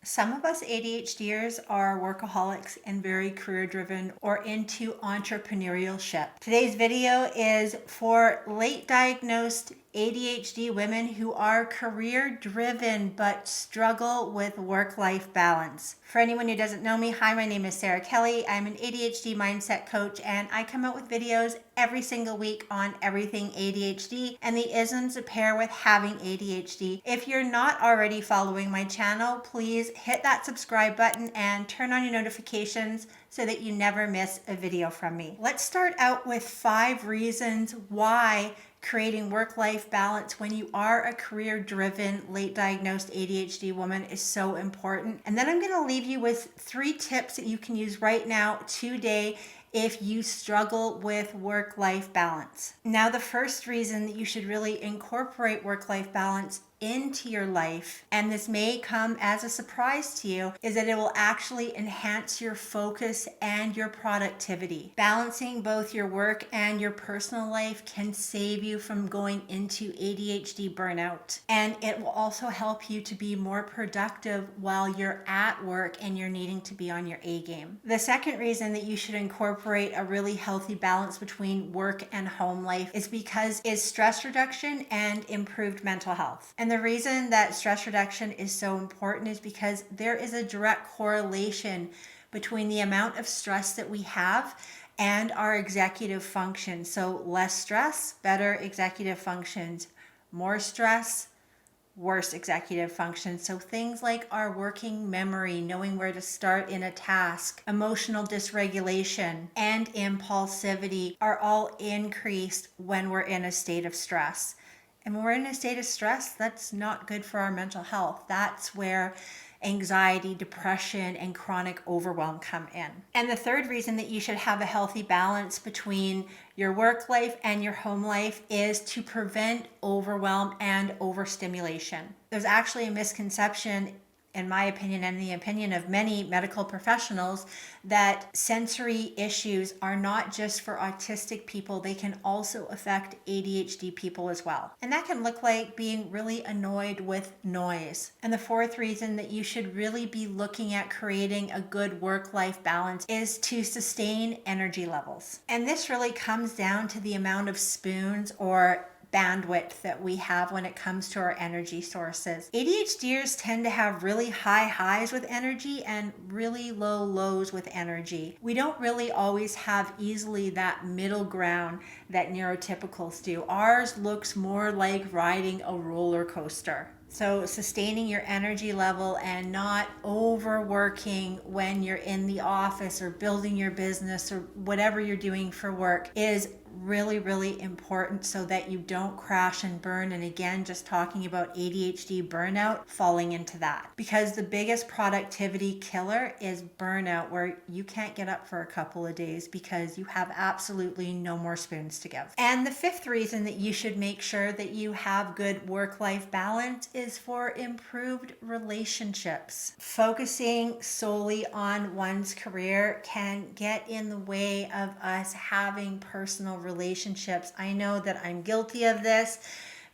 Some of us ADHDers are workaholics and very career driven or into entrepreneurship. Today's video is for late diagnosed ADHD women who are career driven but struggle with work-life balance. For anyone who doesn't know me, hi, my name is Sara Kelly. I'm an ADHD mindset coach and I come out with videos every single week on everything ADHD and the isms that pair with having ADHD. If you're not already following my channel, please hit that subscribe button and turn on your notifications so that you never miss a video from me. Let's start out with 5 reasons why creating work-life balance when you are a career-driven, late-diagnosed ADHD woman is so important. And then I'm going to leave you with 3 tips that you can use right now today if you struggle with work-life balance. Now, the first reason that you should really incorporate work-life balance into your life, and this may come as a surprise to you, is that it will actually enhance your focus and your productivity. Balancing both your work and your personal life can save you from going into ADHD burnout, and it will also help you to be more productive while you're at work and you're needing to be on your A game. The second reason that you should incorporate a really healthy balance between work and home life is stress reduction and improved mental health. And the reason that stress reduction is so important is because there is a direct correlation between the amount of stress that we have and our executive function. So less stress, better executive functions. More stress, worse executive functions. So things like our working memory, knowing where to start in a task, emotional dysregulation, and impulsivity are all increased when we're in a state of stress. And when we're in a state of stress, that's not good for our mental health. That's where anxiety, depression, and chronic overwhelm come in. And the third reason that you should have a healthy balance between your work life and your home life is to prevent overwhelm and overstimulation. There's actually a misconception, in my opinion and the opinion of many medical professionals, that sensory issues are not just for autistic people, they can also affect ADHD people as well. And that can look like being really annoyed with noise. And the fourth reason that you should really be looking at creating a good work-life balance is to sustain energy levels. And this really comes down to the amount of spoons or bandwidth that we have when it comes to our energy sources. ADHDers tend to have really high highs with energy and really low lows with energy. We don't really always have easily that middle ground that neurotypicals do. Ours looks more like riding a roller coaster. So sustaining your energy level and not overworking when you're in the office or building your business or whatever you're doing for work is really, really important so that you don't crash and burn. And again, just talking about ADHD burnout, falling into that. Because the biggest productivity killer is burnout, where you can't get up for a couple of days because you have absolutely no more spoons to give. And the fifth reason that you should make sure that you have good work-life balance is for improved relationships. Focusing solely on one's career can get in the way of us having personal relationships. I know that I'm guilty of this.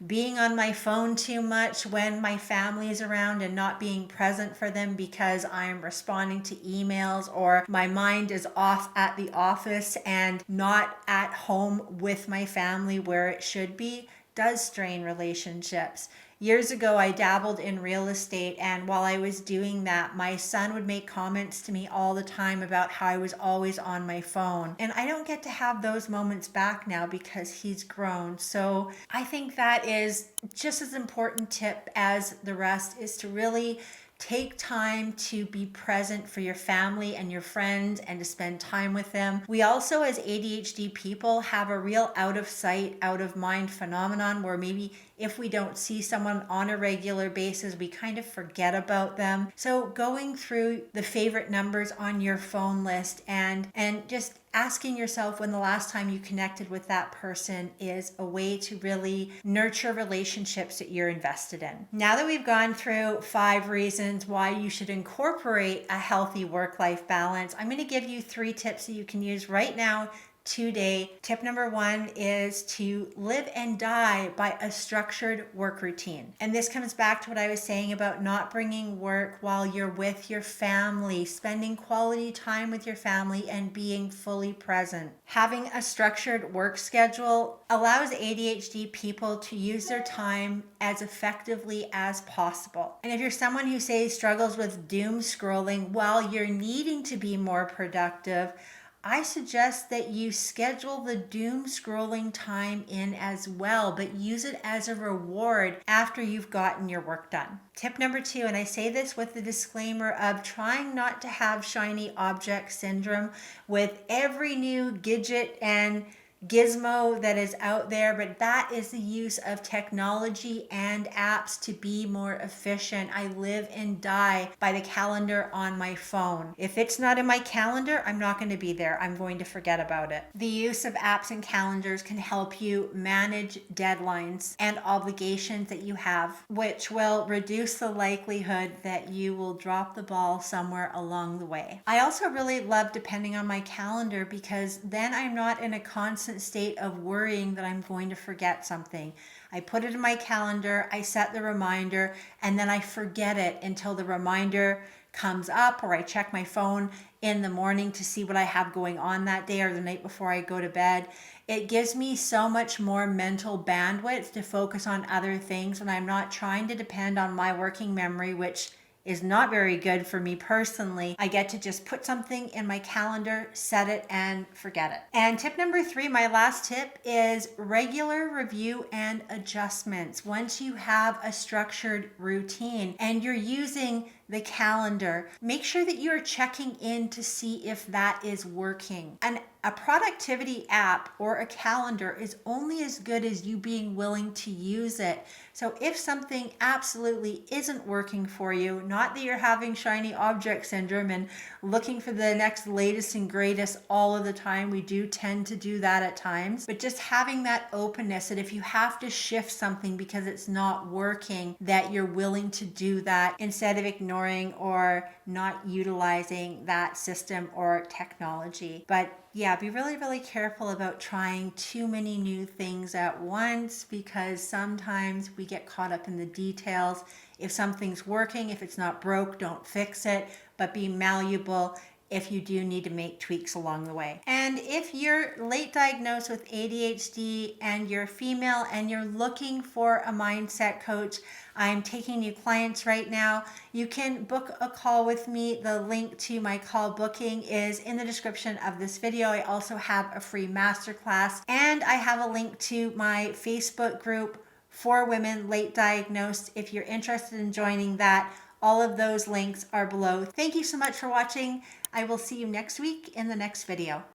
Being on my phone too much when my family is around and not being present for them because I'm responding to emails or my mind is off at the office and not at home with my family where it should be, does strain relationships. Years ago, I dabbled in real estate, and while I was doing that, my son would make comments to me all the time about how I was always on my phone. And I don't get to have those moments back now because he's grown. So I think that is just as important tip as the rest, is to really take time to be present for your family and your friends and to spend time with them. We also, as ADHD people, have a real out of sight, out of mind phenomenon where maybe if we don't see someone on a regular basis, we kind of forget about them. So going through the favorite numbers on your phone list and just asking yourself when the last time you connected with that person is a way to really nurture relationships that you're invested in. Now that we've gone through 5 reasons why you should incorporate a healthy work-life balance, I'm going to give you 3 tips that you can use right now today. Tip number one is to live and die by a structured work routine. And this comes back to what I was saying about not bringing work while you're with your family, spending quality time with your family and being fully present. Having a structured work schedule allows ADHD people to use their time as effectively as possible. And if you're someone who struggles with doom scrolling while you're needing to be more productive, I suggest that you schedule the doom scrolling time in as well, but use it as a reward after you've gotten your work done. Tip number two, and I say this with the disclaimer of trying not to have shiny object syndrome with every new gadget and gizmo that is out there, but that is the use of technology and apps to be more efficient. I live and die by the calendar on my phone. If it's not in my calendar, I'm not going to be there. I'm going to forget about it. The use of apps and calendars can help you manage deadlines and obligations that you have, which will reduce the likelihood that you will drop the ball somewhere along the way. I also really love depending on my calendar because then I'm not in a constant state of worrying that I'm going to forget something. I put it in my calendar, I set the reminder, and then I forget it until the reminder comes up, or I check my phone in the morning to see what I have going on that day or the night before I go to bed. It gives me so much more mental bandwidth to focus on other things, and I'm not trying to depend on my working memory, which is not very good for me personally. I get to just put something in my calendar, set it, and forget it. And tip number three, my last tip, is regular review and adjustments. Once you have a structured routine and you're using the calendar, make sure that you're checking in to see if that is working. And a productivity app or a calendar is only as good as you being willing to use it. So if something absolutely isn't working for you, not that you're having shiny object syndrome and looking for the next latest and greatest all of the time, we do tend to do that at times, but just having that openness that if you have to shift something because it's not working, that you're willing to do that instead of ignoring or not utilizing that system or technology. But yeah, be really, really careful about trying too many new things at once because sometimes we get caught up in the details. If something's working, if it's not broke, don't fix it, but be malleable if you do need to make tweaks along the way. And if you're late diagnosed with ADHD and you're female and you're looking for a mindset coach, I'm taking new clients right now. You can book a call with me. The link to my call booking is in the description of this video. I also have a free masterclass, and I have a link to my Facebook group for women late diagnosed. If you're interested in joining that, all of those links are below. Thank you so much for watching. I will see you next week in the next video.